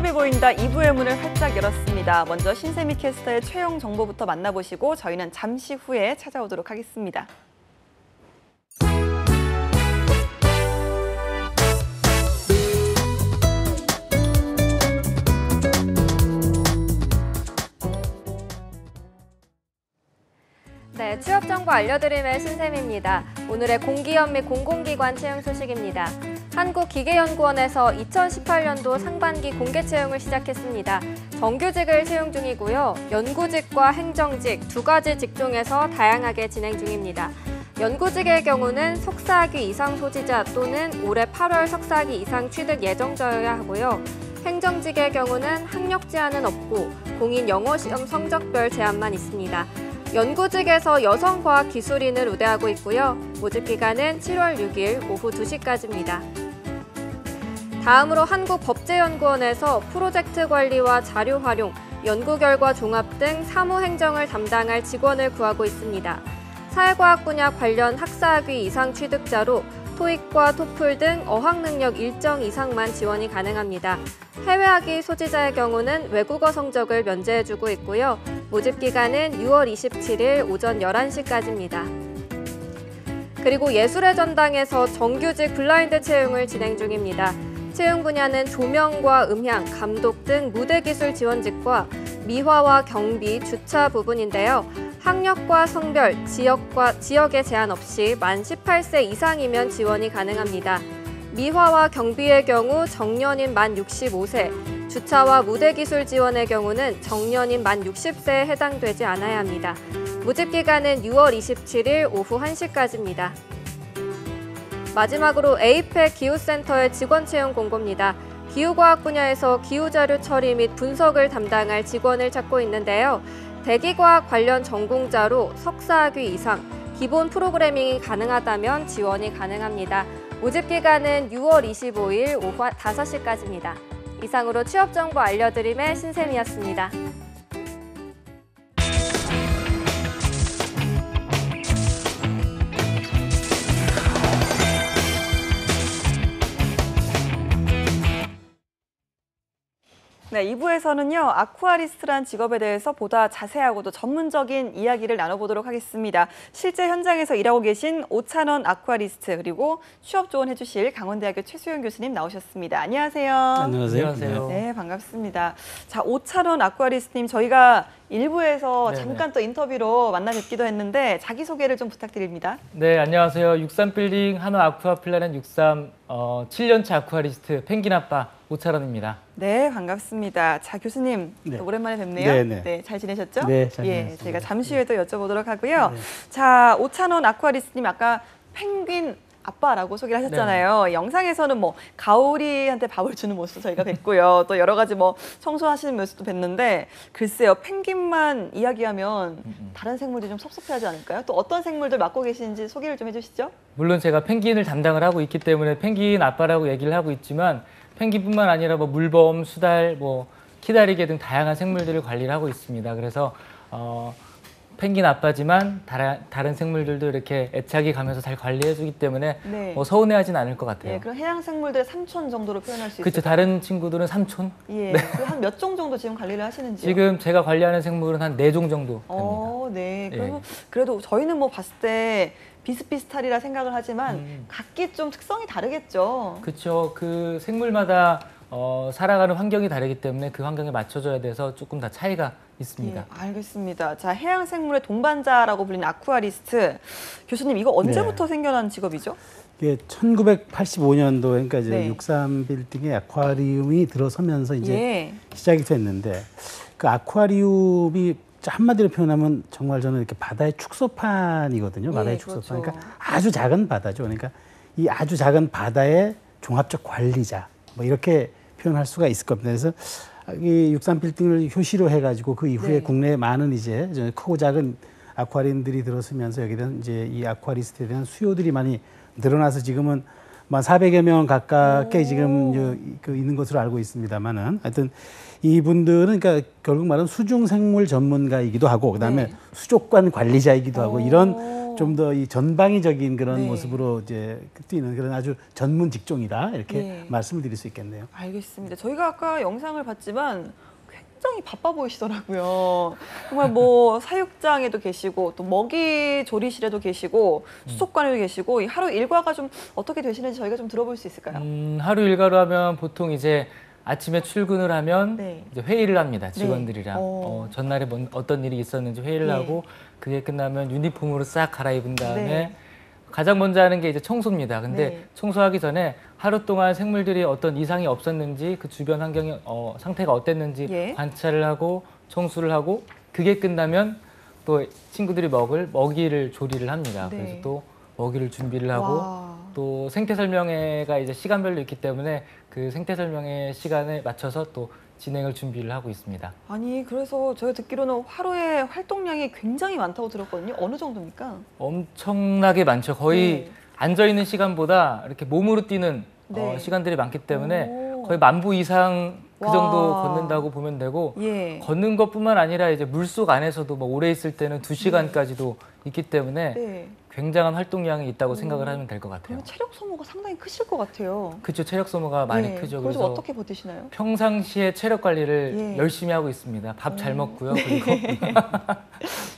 직업이 보인다 2부의 문을 활짝 열었습니다. 먼저 신세미 캐스터의 최영 정보부터 만나보시고 저희는 잠시 후에 찾아오도록 하겠습니다. 네, 취업 정보 알려드림의 신샘입니다. 오늘의 공기업 및 공공기관 채용 소식입니다. 한국기계연구원에서 2018년도 상반기 공개 채용을 시작했습니다. 정규직을 채용 중이고요. 연구직과 행정직 두 가지 직종에서 다양하게 진행 중입니다. 연구직의 경우는 석사학위 이상 소지자 또는 올해 8월 석사학위 이상 취득 예정자여야 하고요. 행정직의 경우는 학력 제한은 없고 공인 영어 시험 성적별 제한만 있습니다. 연구직에서 여성과학기술인을 우대하고 있고요. 모집 기간은 7월 6일 오후 2시까지입니다. 다음으로 한국법제연구원에서 프로젝트 관리와 자료 활용, 연구 결과 종합 등 사무행정을 담당할 직원을 구하고 있습니다. 사회과학 분야 관련 학사학위 이상 취득자로 토익과 토플 등 어학 능력 일정 이상만 지원이 가능합니다. 해외학위 소지자의 경우는 외국어 성적을 면제해주고 있고요. 모집 기간은 6월 27일 오전 11시까지입니다. 그리고 예술의 전당에서 정규직 블라인드 채용을 진행 중입니다. 채용 분야는 조명과 음향, 감독 등 무대기술 지원직과 미화와 경비, 주차 부분인데요. 학력과 성별, 지역에 제한 없이 만 18세 이상이면 지원이 가능합니다. 미화와 경비의 경우 정년인 만 65세, 주차와 무대기술 지원의 경우는 정년인 만 60세에 해당되지 않아야 합니다. 모집 기간은 6월 27일 오후 1시까지입니다. 마지막으로 에이펙 기후센터의 직원 채용 공고입니다. 기후과학 분야에서 기후자료 처리 및 분석을 담당할 직원을 찾고 있는데요. 대기과학 관련 전공자로 석사학위 이상, 기본 프로그래밍이 가능하다면 지원이 가능합니다. 모집 기간은 6월 25일 오후 5시까지입니다. 이상으로 취업정보 알려드림의 신샘이었습니다. 네, 2부에서는요. 아쿠아리스트란 직업에 대해서 보다 자세하고도 전문적인 이야기를 나눠보도록 하겠습니다. 실제 현장에서 일하고 계신 오찬원 아쿠아리스트 그리고 취업 조언해 주실 강원대학교 최수영 교수님 나오셨습니다. 안녕하세요. 안녕하세요. 네, 반갑습니다. 자, 오찬원 아쿠아리스트님 저희가 1부에서 네네. 잠깐 또 인터뷰로 만나 뵙기도 했는데 자기소개를 좀 부탁드립니다. 네, 안녕하세요. 63빌딩 한화 아쿠아플라넷 63 7년차 아쿠아리스트 펭귄 아빠 오찬원입니다. 네, 반갑습니다. 자, 교수님 네. 오랜만에 뵙네요. 네네. 네, 잘 지내셨죠? 네, 잘 예, 지냈습니다. 저희가 잠시 후에 또 여쭤보도록 하고요. 네. 자, 오찬원 아쿠아리스트님 아까 펭귄 아빠라고 소개를 하셨잖아요. 영상에서는 뭐 가오리한테 밥을 주는 모습 저희가 뵀고요. 또 여러 가지 뭐 청소하시는 모습도 뵀는데 글쎄요, 펭귄만 이야기하면 다른 생물들이 좀 섭섭해하지 않을까요? 또 어떤 생물들 맡고 계시는지 소개를 좀 해주시죠. 물론 제가 펭귄을 담당을 하고 있기 때문에 펭귄 아빠라고 얘기를 하고 있지만 펭귄뿐만 아니라 뭐 물범, 수달, 뭐 키다리개 등 다양한 생물들을 관리를 하고 있습니다. 그래서 펭귄 아빠지만 다른 생물들도 이렇게 애착이 가면서 잘 관리해주기 때문에 네. 서운해하진 않을 것 같아요. 예, 그럼 해양 생물들의 삼촌 정도로 표현할 수 있을까요? 그렇죠. 다른 친구들은 삼촌? 예, 네. 한 몇 종 정도 지금 관리를 하시는지요? 지금 제가 관리하는 생물은 한 4종 정도 됩니다. 네. 예. 그러면 그래도 저희는 뭐 봤을 때 비슷비슷하리라 생각을 하지만 각기 좀 특성이 다르겠죠. 그렇죠. 그 생물마다 살아가는 환경이 다르기 때문에 그 환경에 맞춰줘야 돼서 조금 다 차이가 있습니다. 예, 알겠습니다. 자, 해양 생물의 동반자라고 불리는 아쿠아리스트 교수님, 이거 언제부터 생겨난 직업이죠? 이게 1985년도 그러니까 이제 네. 63 빌딩에 아쿠아리움이 들어서면서 이제 예. 시작이 됐는데 그 아쿠아리움이 한마디로 표현하면 정말 저는 이렇게 바다의 축소판이거든요. 바다의 축소판. 그렇죠. 그러니까 아주 작은 바다죠. 그러니까 이 아주 작은 바다의 종합적 관리자 뭐 이렇게 표현할 수가 있을 겁니다. 그래서 이 63 빌딩을 효시로 해가지고 그 이후에 네. 국내에 많은 이제 크고 작은 아쿠아리움들이 들어서면서 여기에 대한 이제 이 아쿠아리스트에 대한 수요들이 많이 늘어나서 지금은 한 400여 명 가깝게 지금 있는 것으로 알고 있습니다만은 하여튼 이분들은 그러니까 결국 말하면 수중생물 전문가이기도 하고 그다음에 네. 수족관 관리자이기도 하고 이런 좀 더 이 전방위적인 그런 네. 모습으로 이제 뛰는 그런 아주 전문 직종이다 이렇게 네. 말씀을 드릴 수 있겠네요. 알겠습니다. 저희가 아까 영상을 봤지만 굉장히 바빠 보이시더라고요. 정말 뭐 사육장에도 계시고 또 먹이 조리실에도 계시고 수족관에도 계시고 이 하루 일과가 좀 어떻게 되시는지 저희가 좀 들어볼 수 있을까요? 하루 일과로 하면 보통 이제 아침에 출근을 하면 네. 이제 회의를 합니다. 직원들이랑. 어. 전날에 어떤 일이 있었는지 회의를 네. 하고 그게 끝나면 유니폼으로 싹 갈아입은 다음에 네. 가장 먼저 하는 게 이제 청소입니다. 근데 네. 청소하기 전에 하루 동안 생물들이 어떤 이상이 없었는지 그 주변 환경이 상태가 어땠는지 예. 관찰을 하고 청소를 하고 그게 끝나면 또 친구들이 먹을 먹이를 조리를 합니다. 네. 그래서 또 먹이를 준비를 하고 와. 또 생태 설명회가 이제 시간별로 있기 때문에 그 생태 설명회 시간에 맞춰서 또 진행을 준비를 하고 있습니다. 아니 그래서 제가 듣기로는 하루에 활동량이 굉장히 많다고 들었거든요. 어느 정도입니까? 엄청나게 많죠. 거의 네. 앉아 있는 시간보다 이렇게 몸으로 뛰는 네. 시간들이 많기 때문에 오. 거의 10,000보 이상 그 정도 와. 걷는다고 보면 되고 예. 걷는 것뿐만 아니라 이제 물속 안에서도 뭐 오래 있을 때는 2시간까지도 있기 때문에 네. 굉장한 활동량이 있다고 생각을 하면 될 것 같아요. 그러면 체력 소모가 상당히 크실 것 같아요. 그렇죠. 체력 소모가 많이 예. 크죠. 그걸 좀 그래서 어떻게 버티시나요? 평상시에 체력 관리를 예. 열심히 하고 있습니다. 밥 잘 먹고요. 그리고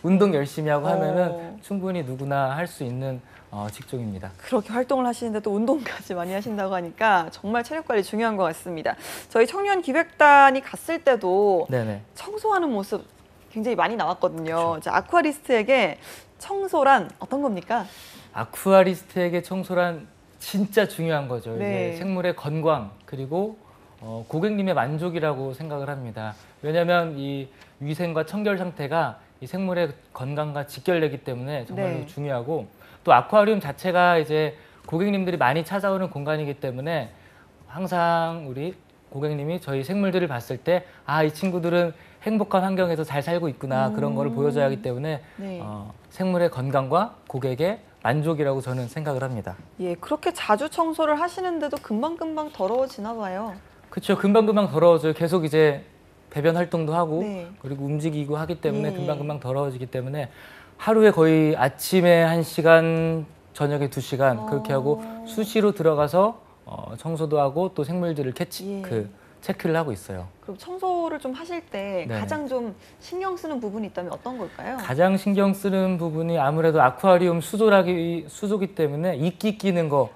운동 열심히 하고 하면은 충분히 누구나 할 수 있는 직종입니다. 그렇게 활동을 하시는데 또 운동까지 많이 하신다고 하니까 정말 체력 관리 중요한 것 같습니다. 저희 청년 기획단이 갔을 때도 네네. 청소하는 모습 굉장히 많이 나왔거든요. 자, 아쿠아리스트에게 청소란 어떤 겁니까? 아쿠아리스트에게 청소란 진짜 중요한 거죠. 네. 이제 생물의 건강 그리고 고객님의 만족이라고 생각을 합니다. 왜냐하면 이 위생과 청결 상태가 이 생물의 건강과 직결되기 때문에 정말로 네. 중요하고 또 아쿠아리움 자체가 이제 고객님들이 많이 찾아오는 공간이기 때문에 항상 우리 고객님이 저희 생물들을 봤을 때 아, 이 친구들은 행복한 환경에서 잘 살고 있구나 그런 거를 보여줘야 하기 때문에 네. 생물의 건강과 고객의 만족이라고 저는 생각을 합니다. 예, 그렇게 자주 청소를 하시는데도 금방금방 더러워지나 봐요. 그렇죠. 금방금방 더러워져요. 계속 이제 배변 활동도 하고 네. 그리고 움직이고 하기 때문에 예. 금방금방 더러워지기 때문에 하루에 거의 아침에 1시간, 저녁에 2시간 그렇게 하고 수시로 들어가서 청소도 하고 또 생물들을 예. 체크를 하고 있어요. 그럼 청소를 좀 하실 때 네네. 가장 좀 신경 쓰는 부분이 있다면 어떤 걸까요? 가장 신경 쓰는 부분이 아무래도 아쿠아리움 수조기 때문에 이끼 끼는 거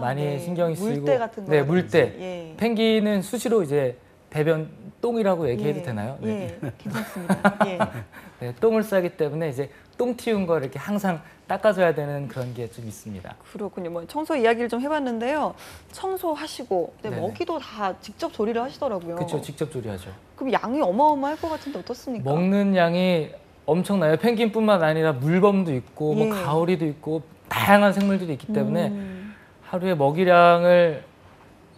많이 네. 신경이 쓰이고 물때 같은 거. 네, 물때. 예. 펭귄은 수시로 이제 배변 똥이라고 얘기해도 예. 되나요? 네. 예, 괜찮습니다. 예. 네, 똥을 싸기 때문에 이제 똥 튀운 거 이렇게 항상 닦아줘야 되는 그런 게 좀 있습니다. 그렇군요. 뭐 청소 이야기를 좀 해봤는데요. 청소하시고 근데 네네. 먹이도 다 직접 조리를 하시더라고요. 그렇죠, 직접 조리하죠. 그럼 양이 어마어마할 것 같은데 어떻습니까? 먹는 양이 엄청나요. 펭귄뿐만 아니라 물범도 있고 예. 뭐 가오리도 있고 다양한 생물들이 있기 때문에 음. 하루에 먹이량을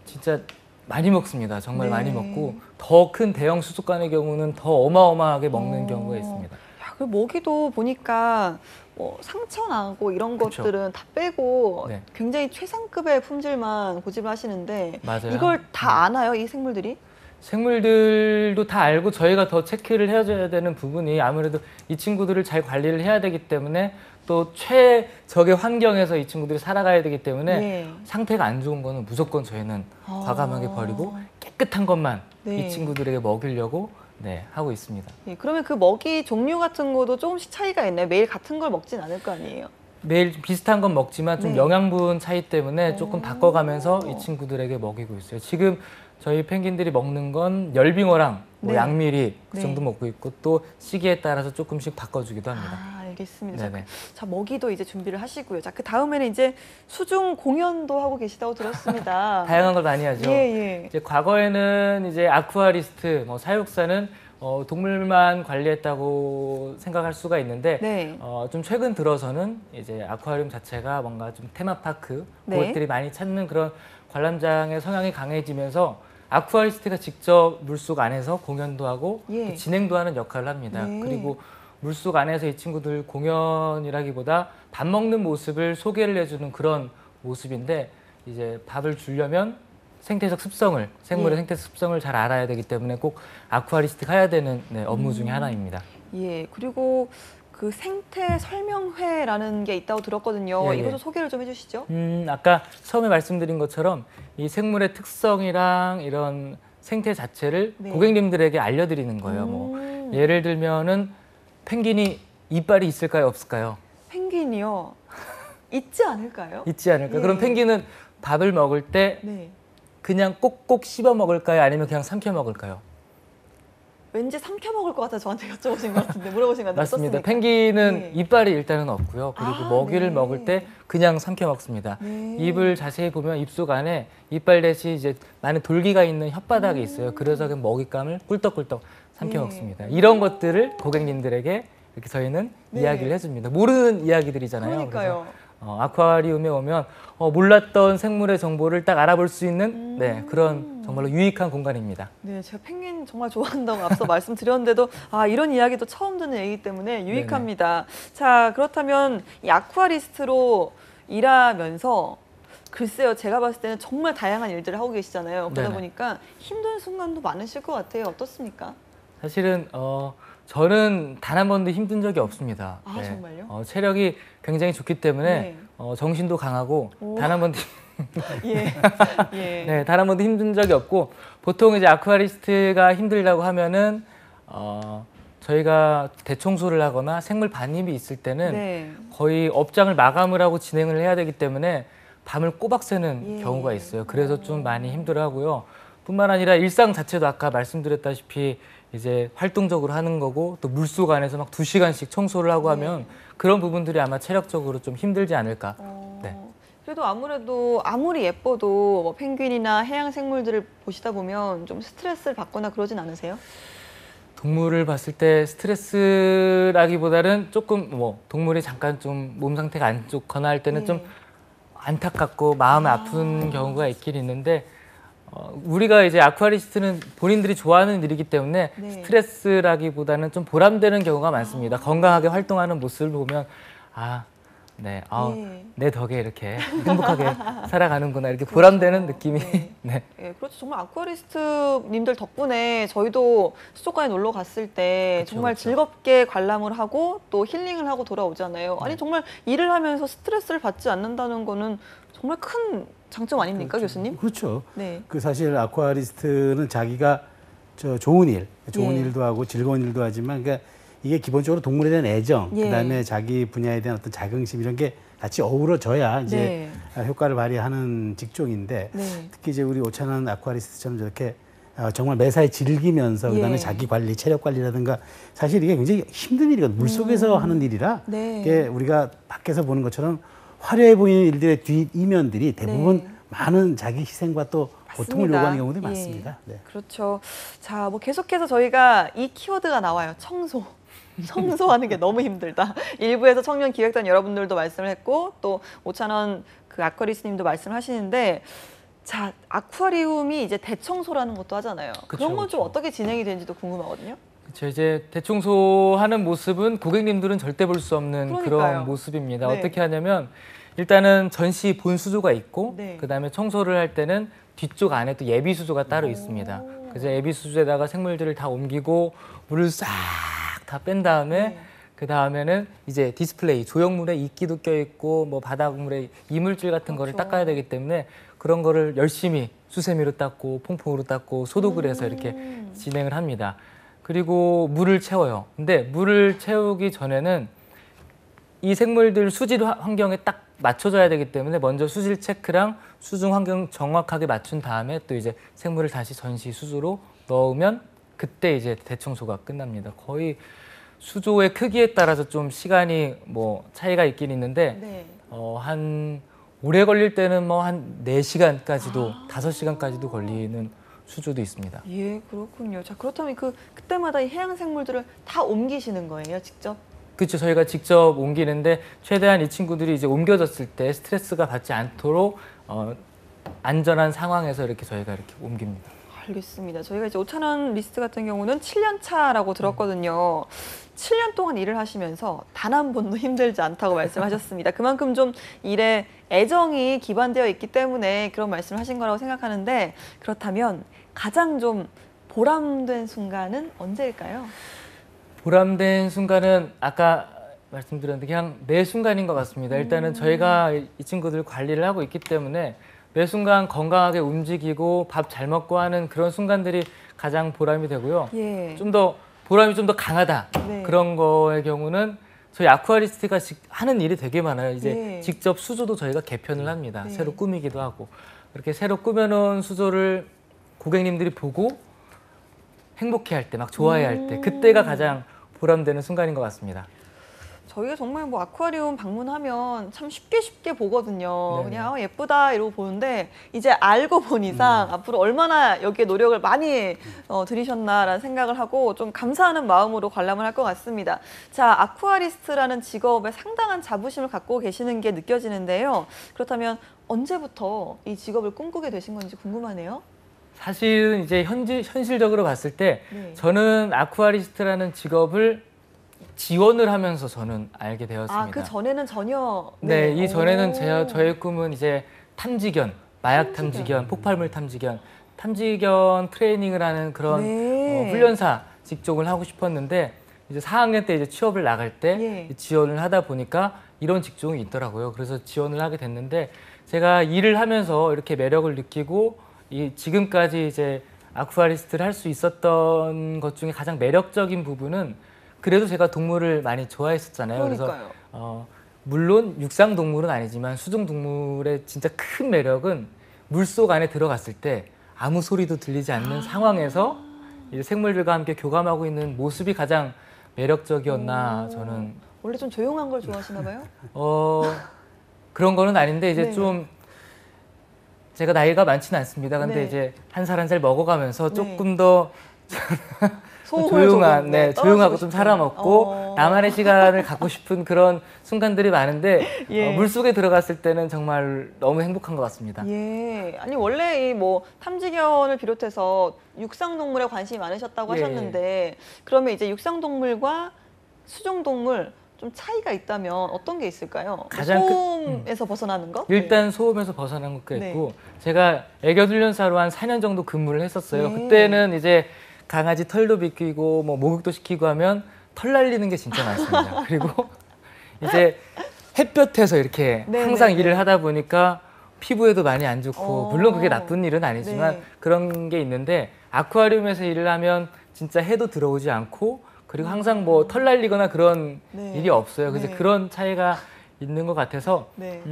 진짜 많이 먹습니다. 정말 네. 많이 먹고 더 큰 대형 수족관의 경우는 더 어마어마하게 먹는 경우가 있습니다. 야, 그 먹이도 보니까 뭐 상처 나고 이런 그쵸. 것들은 다 빼고 네. 굉장히 최상급의 품질만 고집을 하시는데 맞아요. 이걸 다 아나요, 이 생물들이? 생물들도 다 알고 저희가 더 체크를 해줘야 되는 부분이 아무래도 이 친구들을 잘 관리를 해야 되기 때문에 또 최적의 환경에서 이 친구들이 살아가야 되기 때문에 네. 상태가 안 좋은 거는 무조건 저희는 아. 과감하게 버리고 깨끗한 것만 네. 이 친구들에게 먹이려고 하고 있습니다. 예, 그러면 그 먹이 종류 같은 것도 조금씩 차이가 있나요? 매일 같은 걸 먹진 않을 거 아니에요? 매일 비슷한 건 먹지만 좀 네. 영양분 차이 때문에 조금 오. 바꿔가면서 이 친구들에게 먹이고 있어요. 지금 저희 펭귄들이 먹는 건 열빙어랑 뭐 네. 양미리 그 네. 정도 먹고 있고 또 시기에 따라서 조금씩 바꿔주기도 합니다. 아, 알겠습니다. 네네. 자, 먹이도 이제 준비를 하시고요. 자, 그 다음에는 이제 수중 공연도 하고 계시다고 들었습니다. 다양한 걸 많이 하죠. 예, 예. 이제 과거에는 이제 아쿠아리스트, 사육사는 동물만 관리했다고 생각할 수가 있는데 네. 좀 최근 들어서는 이제 아쿠아리움 자체가 뭔가 좀 테마파크 네. 고객들이 많이 찾는 그런 관람장의 성향이 강해지면서 아쿠아리스트가 직접 물속 안에서 공연도 하고 예. 또 진행도 하는 역할을 합니다. 네. 그리고 물속 안에서 이 친구들 공연이라기보다 밥 먹는 모습을 소개를 해주는 그런 모습인데 이제 밥을 주려면 생물의 예. 생태적 습성을 잘 알아야 되기 때문에 꼭 아쿠아리스트가 해야 되는 업무 중에 하나입니다. 예, 그리고 그 생태 설명회라는 게 있다고 들었거든요. 예, 예. 이것도 소개를 좀 해주시죠. 아까 처음에 말씀드린 것처럼 이 생물의 특성이랑 이런 생태 자체를 네. 고객님들에게 알려드리는 거예요. 뭐 예를 들면은 펭귄이 이빨이 있을까요, 없을까요? 펭귄이요. 있지 않을까요? 있지 않을까? 예. 그럼 펭귄은 밥을 먹을 때 네. 그냥 꼭꼭 씹어 먹을까요? 아니면 그냥 삼켜 먹을까요? 왠지 삼켜 먹을 것 같아서 저한테 여쭤보신 것 같은데 물어보신 것 같은데 맞습니다. 어떻습니까? 펭귄은 네. 이빨이 일단은 없고요. 그리고 아, 먹이를 네. 먹을 때 그냥 삼켜 먹습니다. 네. 입을 자세히 보면 입속 안에 이빨 대신 이제 많은 돌기가 있는 혓바닥이 있어요. 그래서 그 먹잇감을 꿀떡꿀떡 삼켜 네. 먹습니다. 이런 것들을 고객님들에게 이렇게 저희는 네. 이야기를 해줍니다. 모르는 이야기들이잖아요. 그러니까요. 그래서 아쿠아리움에 오면 몰랐던 생물의 정보를 딱 알아볼 수 있는 네, 그런 정말로 유익한 공간입니다. 네, 제가 펭귄 정말 좋아한다고 앞서 말씀드렸는데도 이런 이야기도 처음 듣는 얘기이기 때문에 유익합니다. 자, 그렇다면 이 아쿠아리스트로 일하면서 글쎄요, 제가 봤을 때는 정말 다양한 일들을 하고 계시잖아요. 그러다 네네. 보니까 힘든 순간도 많으실 것 같아요. 어떻습니까? 사실은 저는 단 한 번도 힘든 적이 없습니다. 아, 정말요? 체력이 굉장히 좋기 때문에 네. 정신도 강하고 오. 단 한 번도 예. 예. 네, 단 한 번도 힘든 적이 없고 보통 이제 아쿠아리스트가 힘들다고 하면은 저희가 대청소를 하거나 생물 반입이 있을 때는 네. 거의 업장을 마감을 하고 진행을 해야 되기 때문에 밤을 꼬박 새는 예. 경우가 있어요. 그래서 좀 많이 힘들어하고요. 뿐만 아니라 일상 자체도 아까 말씀드렸다시피 이제 활동적으로 하는 거고 또 물속 안에서 막 2시간씩 청소를 하고 하면 그런 부분들이 아마 체력적으로 좀 힘들지 않을까. 네. 그래도 아무래도 아무리 예뻐도 뭐 펭귄이나 해양 생물들을 보시다 보면 좀 스트레스를 받거나 그러진 않으세요? 동물을 봤을 때 스트레스라기보다는 조금 뭐 동물이 잠깐 좀 몸 상태가 안 좋거나 할 때는 좀 안타깝고 마음이 아픈 경우가 있긴 있는데 우리가 이제 아쿠아리스트는 본인들이 좋아하는 일이기 때문에 네. 스트레스라기보다는 좀 보람되는 경우가 많습니다. 건강하게 활동하는 모습을 보면 네, 예. 내 덕에 이렇게 행복하게 살아가는구나 이렇게 보람되는 느낌이 네. 예, 그렇죠. 정말 아쿠아리스트님들 덕분에 저희도 수족관에 놀러 갔을 때 그쵸, 정말 그쵸. 즐겁게 관람을 하고 또 힐링을 하고 돌아오잖아요. 아니 정말 일을 하면서 스트레스를 받지 않는다는 거는 정말 큰 장점 아닙니까, 교수님? 그렇죠. 네. 그 사실 아쿠아리스트는 자기가 좋은 예. 일도 하고 즐거운 일도 하지만 그러니까 이게 기본적으로 동물에 대한 애정, 예. 그다음에 자기 분야에 대한 어떤 자긍심 이런 게 같이 어우러져야 이제 효과를 발휘하는 직종인데 네. 특히 이제 우리 오찬환 아쿠아리스트처럼 저렇게 정말 매사에 즐기면서 그다음에 예. 자기 관리, 체력 관리라든가 사실 이게 굉장히 힘든 일이거든요. 물속에서 하는 일이라 네. 이게 우리가 밖에서 보는 것처럼 화려해 보이는 일들의 뒷 이면들이 대부분 네. 많은 자기 희생과 또 고통을 맞습니다. 요구하는 경우들이 예. 많습니다. 네. 그렇죠. 자, 뭐 계속해서 저희가 이 키워드가 나와요. 청소. 청소하는 게 너무 힘들다. 일부에서 청년 기획단 여러분들도 말씀을 했고 또 오찬원 그 아쿠아리스트님도 말씀을 하시는데 자, 아쿠아리움이 이제 대청소라는 것도 하잖아요. 그런 건 좀 그쵸. 어떻게 진행이 되는지도 궁금하거든요. 그렇죠. 이제 대청소하는 모습은 고객님들은 절대 볼 수 없는 그러니까요. 그런 모습입니다. 네. 어떻게 하냐면 일단은 전시 본 수조가 있고 네. 그다음에 청소를 할 때는 뒤쪽 안에 또 예비 수조가 따로 있습니다. 그래서 예비 수조에다가 생물들을 다 옮기고 물을 싹 다 뺀 다음에 네. 그 다음에는 이제 디스플레이 조형물에 이끼도 껴 있고 뭐 바닥물에 이물질 같은 거를 그렇죠. 닦아야 되기 때문에 그런 거를 열심히 수세미로 닦고 퐁퐁으로 닦고 소독을 해서 이렇게 진행을 합니다. 그리고 물을 채워요. 근데 물을 채우기 전에는 이 생물들 수질 환경에 딱 맞춰줘야 되기 때문에 먼저 수질 체크랑 수중 환경 정확하게 맞춘 다음에 또 이제 생물을 다시 전시 수조로 넣으면 그때 이제 대청소가 끝납니다. 거의 수조의 크기에 따라서 좀 시간이 뭐 차이가 있긴 있는데 네. 한 오래 걸릴 때는 뭐 한 4시간까지도 5시간까지도 걸리는 수조도 있습니다. 예, 그렇군요. 자, 그렇다면 그때마다 이 해양 생물들을 다 옮기시는 거예요, 직접? 그렇죠. 저희가 직접 옮기는데 최대한 이 친구들이 이제 옮겨졌을 때 스트레스가 받지 않도록 안전한 상황에서 이렇게 저희가 이렇게 옮깁니다. 알겠습니다. 저희가 이제 오찬원 리스트 같은 경우는 7년 차라고 들었거든요. 7년 동안 일을 하시면서 단 한 번도 힘들지 않다고 말씀하셨습니다. 그만큼 좀 일에 애정이 기반되어 있기 때문에 그런 말씀을 하신 거라고 생각하는데 그렇다면 가장 좀 보람된 순간은 언제일까요? 보람된 순간은 아까 말씀드렸는데 그냥 매 순간인 것 같습니다. 일단은 저희가 이 친구들 관리를 하고 있기 때문에 매 순간 건강하게 움직이고 밥 잘 먹고 하는 그런 순간들이 가장 보람이 되고요. 예. 좀 더 보람이 좀 더 강하다. 네. 그런 거의 경우는 저희 아쿠아리스트가 하는 일이 되게 많아요. 이제 네. 직접 수조도 저희가 개편을 합니다. 네. 새로 꾸미기도 하고. 이렇게 새로 꾸며놓은 수조를 고객님들이 보고 행복해할 때, 막 좋아해할 때, 그때가 가장 보람되는 순간인 것 같습니다. 저희가 정말 뭐 아쿠아리움 방문하면 참 쉽게 보거든요. 네. 그냥 예쁘다 이러고 보는데 이제 알고 본 이상 앞으로 얼마나 여기에 노력을 많이 들이셨나라는 생각을 하고 좀 감사하는 마음으로 관람을 할 것 같습니다. 자, 아쿠아리스트라는 직업에 상당한 자부심을 갖고 계시는 게 느껴지는데요. 그렇다면 언제부터 이 직업을 꿈꾸게 되신 건지 궁금하네요. 사실은 이제 현실적으로 봤을 때 네. 저는 아쿠아리스트라는 직업을 지원을 하면서 저는 알게 되었습니다. 아, 그 전에는 전혀 네, 이 전에는 오. 저의 꿈은 이제 탐지견, 마약 탐지견, 폭발물 탐지견 트레이닝을 하는 그런 네. 훈련사 직종을 하고 싶었는데 이제 4학년 때 이제 취업을 나갈 때 예. 지원을 하다 보니까 이런 직종이 있더라고요. 그래서 지원을 하게 됐는데 제가 일을 하면서 이렇게 매력을 느끼고 지금까지 이제 아쿠아리스트를 할 수 있었던 것 중에 가장 매력적인 부분은 그래도 제가 동물을 많이 좋아했었잖아요. 그러니까요. 그래서 물론 육상 동물은 아니지만 수중 동물의 진짜 큰 매력은 물속 안에 들어갔을 때 아무 소리도 들리지 않는 상황에서 이제 생물들과 함께 교감하고 있는 모습이 가장 매력적이었나 저는 원래 좀 조용한 걸 좋아하시나 봐요? 그런 거는 아닌데 이제 네. 좀 제가 나이가 많지는 않습니다. 근데 네. 이제 한 살 한 살 먹어가면서 네. 조금 더 소음을 조용한, 조금, 네, 떨어지고 조용하고 좀 싶은. 살아먹고 나만의 시간을 갖고 싶은 그런 순간들이 많은데 예. 물속에 들어갔을 때는 정말 너무 행복한 것 같습니다. 예. 아니 원래 이 뭐 탐지견을 비롯해서 육상 동물에 관심이 많으셨다고 예. 하셨는데 그러면 이제 육상 동물과 수중 동물 좀 차이가 있다면 어떤 게 있을까요? 뭐 가장 소음에서 벗어나는 거? 일단 소음에서 벗어난 것도 네. 있고 제가 애견 훈련사로 한 4년 정도 근무를 했었어요. 네. 그때는 이제 강아지 털도 비끼고 뭐 목욕도 시키고 하면 털 날리는 게 진짜 많습니다. 그리고 이제 햇볕에서 이렇게 네, 항상 네, 일을 네. 하다 보니까 피부에도 많이 안 좋고 물론 그게 나쁜 일은 아니지만 네. 그런 게 있는데 아쿠아리움에서 일을 하면 진짜 해도 들어오지 않고 그리고 항상 뭐 털 날리거나 그런 네. 일이 없어요. 그래서 네. 그런 차이가 있는 것 같아서 네.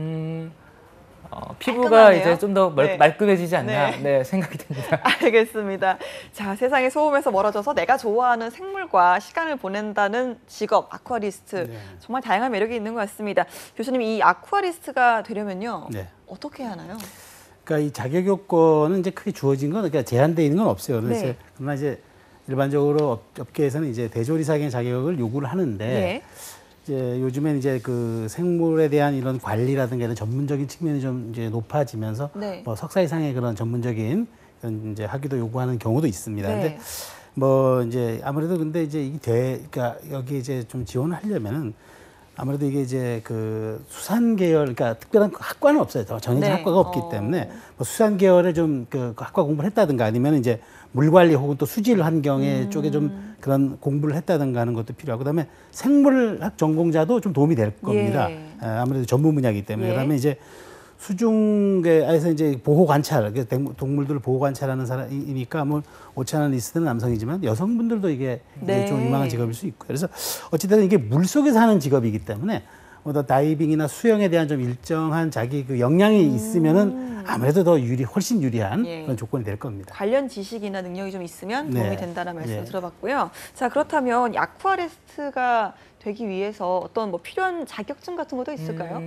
피부가 깔끔하네요. 이제 좀 더 네. 말끔해지지 않나 네. 생각이 듭니다. 알겠습니다. 자, 세상의 소음에서 멀어져서 내가 좋아하는 생물과 시간을 보낸다는 직업, 아쿠아리스트. 네. 정말 다양한 매력이 있는 것 같습니다. 교수님, 이 아쿠아리스트가 되려면요. 네. 어떻게 해야 하나요? 그러니까 이 자격 요건은 이제 크게 주어진 건 그러니까 제한되어 있는 건 없어요. 그래서 네. 그러나 이제 일반적으로 업계에서는 이제 대조리사의 자격을 요구를 하는데 네. 이제 요즘엔 이제 그 생물에 대한 이런 관리라든가 이런 전문적인 측면이 좀 이제 높아지면서 네. 뭐 석사 이상의 그런 전문적인 그런 이제 학위도 요구하는 경우도 있습니다. 네. 근데 뭐 이제 아무래도 근데 이제 그러니까 여기 이제 좀 지원을 하려면은 아무래도 이게 이제 그 수산 계열, 그러니까 특별한 학과는 없어요. 더 정해진 네. 학과가 없기 때문에 뭐 수산 계열에 좀 그 학과 공부를 했다든가 아니면 이제 물 관리 혹은 또 수질 환경의 쪽에 좀 그런 공부를 했다든가 하는 것도 필요하고 그다음에 생물학 전공자도 좀 도움이 될 겁니다. 예. 아무래도 전문 분야이기 때문에 예. 그다음에 이제 수중계에서 이제 보호 관찰, 동물들을 보호 관찰하는 사람이니까 뭐 오차나 리스트는 남성이지만 여성분들도 이게 네. 좀 유망한 직업일 수 있고요. 그래서 어쨌든 이게 물속에서 하는 직업이기 때문에 뭐 다이빙이나 수영에 대한 좀 일정한 자기 그 역량이 있으면은 아무래도 더 훨씬 유리한 예. 그런 조건이 될 겁니다. 관련 지식이나 능력이 좀 있으면 네. 도움이 된다는 말씀을 네. 들어봤고요. 자, 그렇다면 아쿠아리스트가 되기 위해서 어떤 뭐 필요한 자격증 같은 것도 있을까요?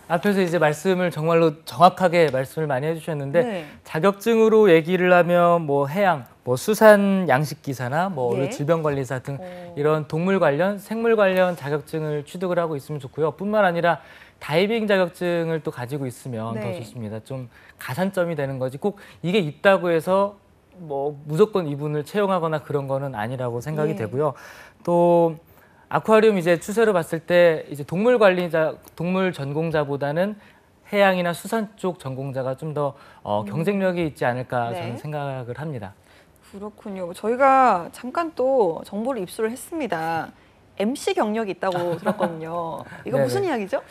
앞에서 이제 말씀을 정말로 정확하게 말씀을 많이 해주셨는데 네. 자격증으로 얘기를 하면 뭐 해양, 뭐 수산 양식 기사나 뭐 예. 질병관리사 등 이런 동물 관련, 생물 관련 자격증을 취득을 하고 있으면 좋고요. 뿐만 아니라 다이빙 자격증을 또 가지고 있으면 네. 더 좋습니다. 좀 가산점이 되는 거지 꼭 이게 있다고 해서 뭐 무조건 이분을 채용하거나 그런 거는 아니라고 생각이 예. 되고요. 또 아쿠아리움 이제 추세로 봤을 때 이제 동물 관리자, 동물 전공자보다는 해양이나 수산 쪽 전공자가 좀 더 경쟁력이 있지 않을까 네. 저는 생각을 합니다. 그렇군요. 저희가 잠깐 또 정보를 입수를 했습니다. MC 경력이 있다고 들었거든요. 이거 네네. 무슨 이야기죠?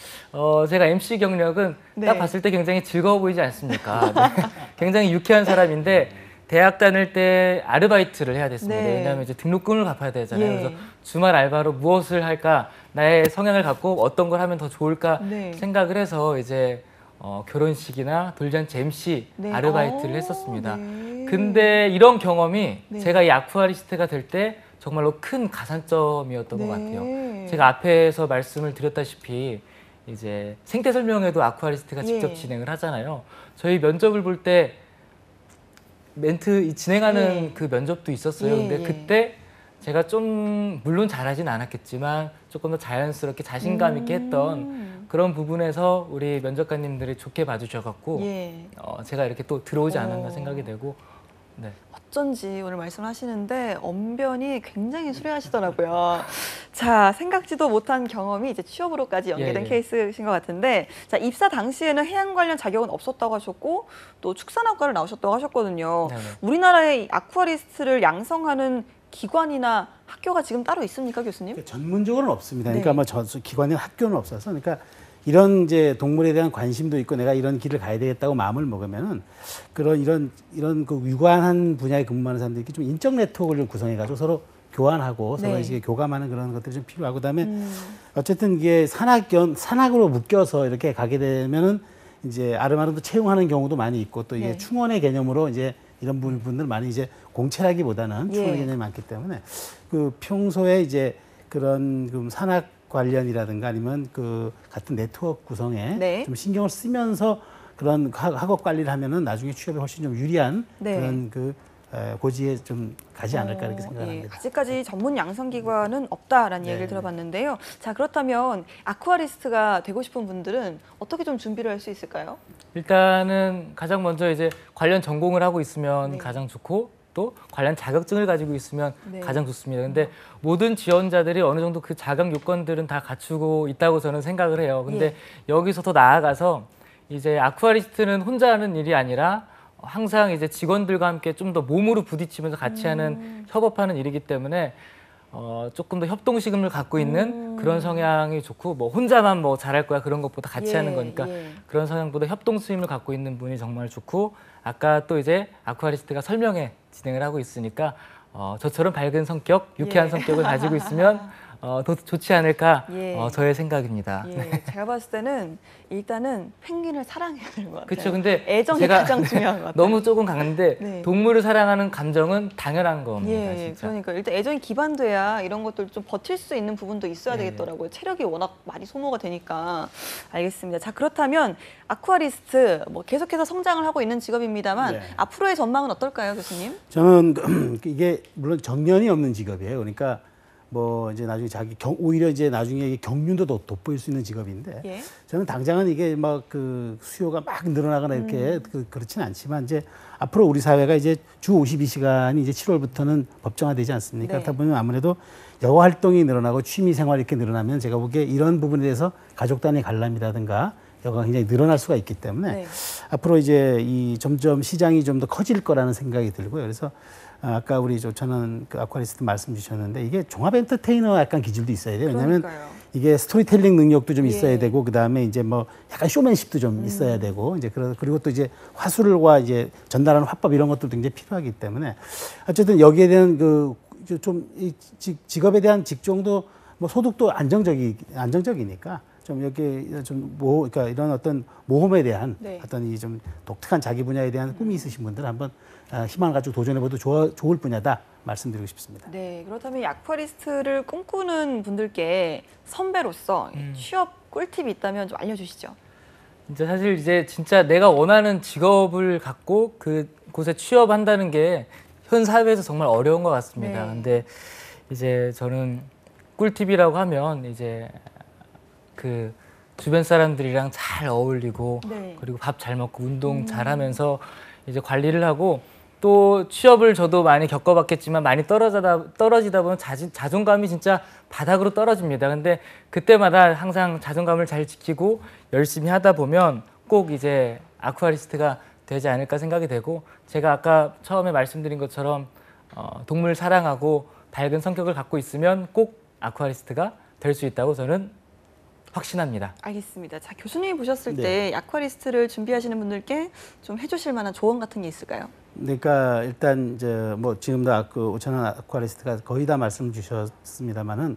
제가 MC 경력은 네. 딱 봤을 때 굉장히 즐거워 보이지 않습니까? 네. 굉장히 유쾌한 사람인데 대학 다닐 때 아르바이트를 해야 됐습니다. 네. 왜냐하면 이제 등록금을 갚아야 되잖아요. 예. 그래서 주말 알바로 무엇을 할까, 나의 성향을 갖고 어떤 걸 하면 더 좋을까 네. 생각을 해서 이제 결혼식이나 돌잔치 MC 네. 아르바이트를 했었습니다. 네. 근데 이런 경험이 네. 제가 이 아쿠아리스트가 될 때 정말로 큰 가산점이었던 것 네. 같아요. 제가 앞에서 말씀을 드렸다시피 이제 생태 설명회도 아쿠아리스트가 직접 예. 진행을 하잖아요. 저희 면접을 볼 때 멘트 진행하는 예. 그 면접도 있었어요. 예, 근데 예. 그때 제가 좀 물론 잘하진 않았겠지만 조금 더 자연스럽게 자신감 있게 했던 그런 부분에서 우리 면접관님들이 좋게 봐주셔갖고 예. 제가 이렇게 또 들어오지 않았나 어. 생각이 되고 네. 어쩐지 오늘 말씀하시는데 언변이 굉장히 수려하시더라고요. 자, 생각지도 못한 경험이 이제 취업으로까지 연계된 예, 예. 케이스신 것 같은데, 자, 입사 당시에는 해양 관련 자격은 없었다고 하셨고 또 축산학과를 나오셨다고 하셨거든요. 네네. 우리나라의 아쿠아리스트를 양성하는 기관이나 학교가 지금 따로 있습니까, 교수님? 전문적으로는 없습니다. 네. 그러니까 뭐 기관이나 학교는 없어서, 그러니까 이런 이제 동물에 대한 관심도 있고 내가 이런 길을 가야 되겠다고 마음을 먹으면은 이런 그 유관한 분야에 근무하는 사람들이 좀 인적 네트워크를 좀 구성해가지고 서로 교환하고 네. 서로 이제 교감하는 그런 것들이 좀 필요하고, 그다음에 어쨌든 이게 산학으로 묶여서 이렇게 가게 되면은 이제 아름아름도 채용하는 경우도 많이 있고, 또 이게 네. 충원의 개념으로 이제 이런 분들 많이 이제 공채라기보다는 예. 충원의 개념이 많기 때문에 그 평소에 이제 그런 그 산학 관련이라든가 아니면 그 같은 네트워크 구성에 네. 좀 신경을 쓰면서 그런 학업 관리를 하면은 나중에 취업에 훨씬 좀 유리한 네. 그런 그 고지에 좀 가지 않을까 이렇게 예, 생각합니다. 아직까지 전문 양성기관은 없다라는 네. 얘기를 들어봤는데요. 자, 그렇다면 아쿠아리스트가 되고 싶은 분들은 어떻게 좀 준비를 할 수 있을까요? 일단은 가장 먼저 이제 관련 전공을 하고 있으면 네. 가장 좋고 또 관련 자격증을 가지고 있으면 네. 가장 좋습니다. 근데 모든 지원자들이 어느 정도 그 자격 요건들은 다 갖추고 있다고 저는 생각을 해요. 근데 예. 여기서 더 나아가서 이제 아쿠아리스트는 혼자 하는 일이 아니라 항상 이제 직원들과 함께 좀 더 몸으로 부딪히면서 같이 하는 협업하는 일이기 때문에 조금 더 협동심을 갖고 있는 그런 성향이 좋고, 뭐 혼자만 뭐 잘할 거야 그런 것보다 같이 예, 하는 거니까 예. 그런 성향보다 협동심을 갖고 있는 분이 정말 좋고, 아까 또 이제 아쿠아리스트가 설명회 진행을 하고 있으니까 저처럼 밝은 성격, 유쾌한 예. 성격을 가지고 있으면 더 좋지 않을까 예. 저의 생각입니다. 예, 제가 봤을 때는 일단은 펭귄을 사랑해야 되는 것 같아요. 그렇죠. 근데 애정이 제가 가장 중요한 것 같아요. 너무 조금 강한데 네. 동물을 사랑하는 감정은 당연한 겁니다. 예, 진짜. 그러니까 일단 애정이 기반돼야 이런 것들 좀 버틸 수 있는 부분도 있어야 네. 되겠더라고요. 체력이 워낙 많이 소모가 되니까. 알겠습니다. 자, 그렇다면 아쿠아리스트 뭐 계속해서 성장을 하고 있는 직업입니다만 네. 앞으로의 전망은 어떨까요, 교수님? 저는 이게 물론 정년이 없는 직업이에요. 그러니까 뭐 이제 나중에 오히려 이제 나중에 경륜도 돋보일 수 있는 직업인데, 예. 저는 당장은 이게 막 그 수요가 막 늘어나거나 이렇게 그렇지는 않지만, 이제 앞으로 우리 사회가 이제 주 52시간이 이제 7월부터는 법정화되지 않습니까? 네. 그렇다 보면 아무래도 여가 활동이 늘어나고 취미 생활이 이렇게 늘어나면 제가 보기에 이런 부분에 대해서 가족 단위 관람이라든가 여가가 굉장히 늘어날 수가 있기 때문에 네. 앞으로 이제 이 점점 시장이 좀 더 커질 거라는 생각이 들고요. 그래서 아까 우리 저는 그 아쿠아리스트 말씀 주셨는데, 이게 종합 엔터테이너 약간 기질도 있어야 돼요. 왜냐하면 그러니까요. 이게 스토리텔링 능력도 좀 예. 있어야 되고, 그 다음에 이제 뭐 약간 쇼맨십도 좀 있어야 되고, 이제 그리고 또 이제 화술과 이제 전달하는 화법 이런 것들도 굉장히 필요하기 때문에, 어쨌든 여기에 대한 직업에 대한 직종도 뭐 소득도 안정적이니까 좀 여기 그러니까 이런 어떤 모험에 대한 네. 어떤 이 좀 독특한 자기 분야에 대한 꿈이 있으신 분들 한번 희망을 가지고 도전해봐도 좋을 분야다 말씀드리고 싶습니다. 네, 그렇다면 이 아쿠아리스트를 꿈꾸는 분들께 선배로서 취업 꿀팁이 있다면 좀 알려주시죠. 진짜 사실 이제 진짜 내가 원하는 직업을 갖고 그 곳에 취업한다는 게 현 사회에서 정말 어려운 것 같습니다. 네. 근데 이제 저는 꿀팁이라고 하면 이제 그 주변 사람들이랑 잘 어울리고 네. 그리고 밥 잘 먹고 운동 잘 하면서 이제 관리를 하고, 또 취업을 저도 많이 겪어봤겠지만 많이 떨어지다 보면 자존감이 진짜 바닥으로 떨어집니다. 근데 그때마다 항상 자존감을 잘 지키고 열심히 하다 보면 꼭 이제 아쿠아리스트가 되지 않을까 생각이 되고, 제가 아까 처음에 말씀드린 것처럼 동물 사랑하고 밝은 성격을 갖고 있으면 꼭 아쿠아리스트가 될 수 있다고 저는 확신합니다. 알겠습니다. 자, 교수님이 보셨을 네. 때 아쿠아리스트를 준비하시는 분들께 좀 해주실 만한 조언 같은 게 있을까요? 그러니까 일단 이제 뭐 지금도 그 오찬원 아쿠아리스트가 거의 다 말씀 주셨습니다만은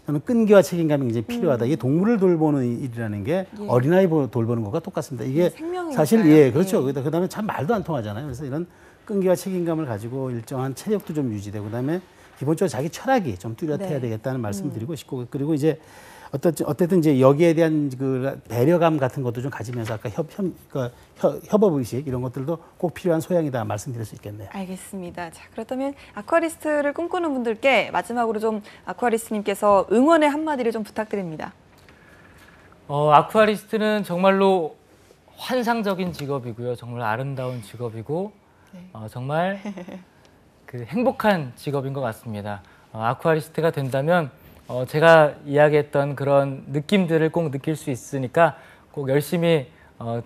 저는 끈기와 책임감이 굉장히 필요하다. 이게 동물을 돌보는 일이라는 게 예. 어린아이 돌보는 것과 똑같습니다. 이게 생명이니까요. 사실 예 그렇죠. 그다음에 참 말도 안 통하잖아요. 그래서 이런 끈기와 책임감을 가지고 일정한 체력도 좀 유지되고 그다음에 기본적으로 자기 철학이 좀 뚜렷해야 네. 되겠다는 말씀을 드리고 싶고 그리고 이제 어쨌든 이제 여기에 대한 그 배려감 같은 것도 좀 가지면서 아까 협업의식 이런 것들도 꼭 필요한 소양이다 말씀드릴 수 있겠네요. 알겠습니다. 자, 그렇다면 아쿠아리스트를 꿈꾸는 분들께 마지막으로 좀 아쿠아리스트님께서 응원의 한마디를 좀 부탁드립니다. 아쿠아리스트는 정말로 환상적인 직업이고요. 정말 아름다운 직업이고 정말 그 행복한 직업인 것 같습니다. 아쿠아리스트가 된다면 제가 이야기했던 그런 느낌들을 꼭 느낄 수 있으니까 꼭 열심히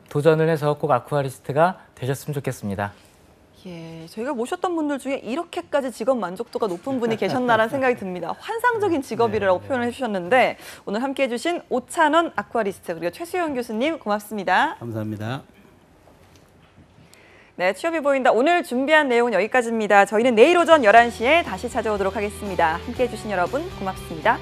도전을 해서 꼭 아쿠아리스트가 되셨으면 좋겠습니다. 예, 저희가 모셨던 분들 중에 이렇게까지 직업 만족도가 높은 분이 계셨나라는 생각이 듭니다. 환상적인 직업이라고 표현을 해주셨는데 오늘 함께해 주신 오찬원 아쿠아리스트 그리고 최수영 교수님 고맙습니다. 감사합니다. 네, 취업이 보인다. 오늘 준비한 내용은 여기까지입니다. 저희는 내일 오전 11시에 다시 찾아오도록 하겠습니다. 함께해 주신 여러분 고맙습니다.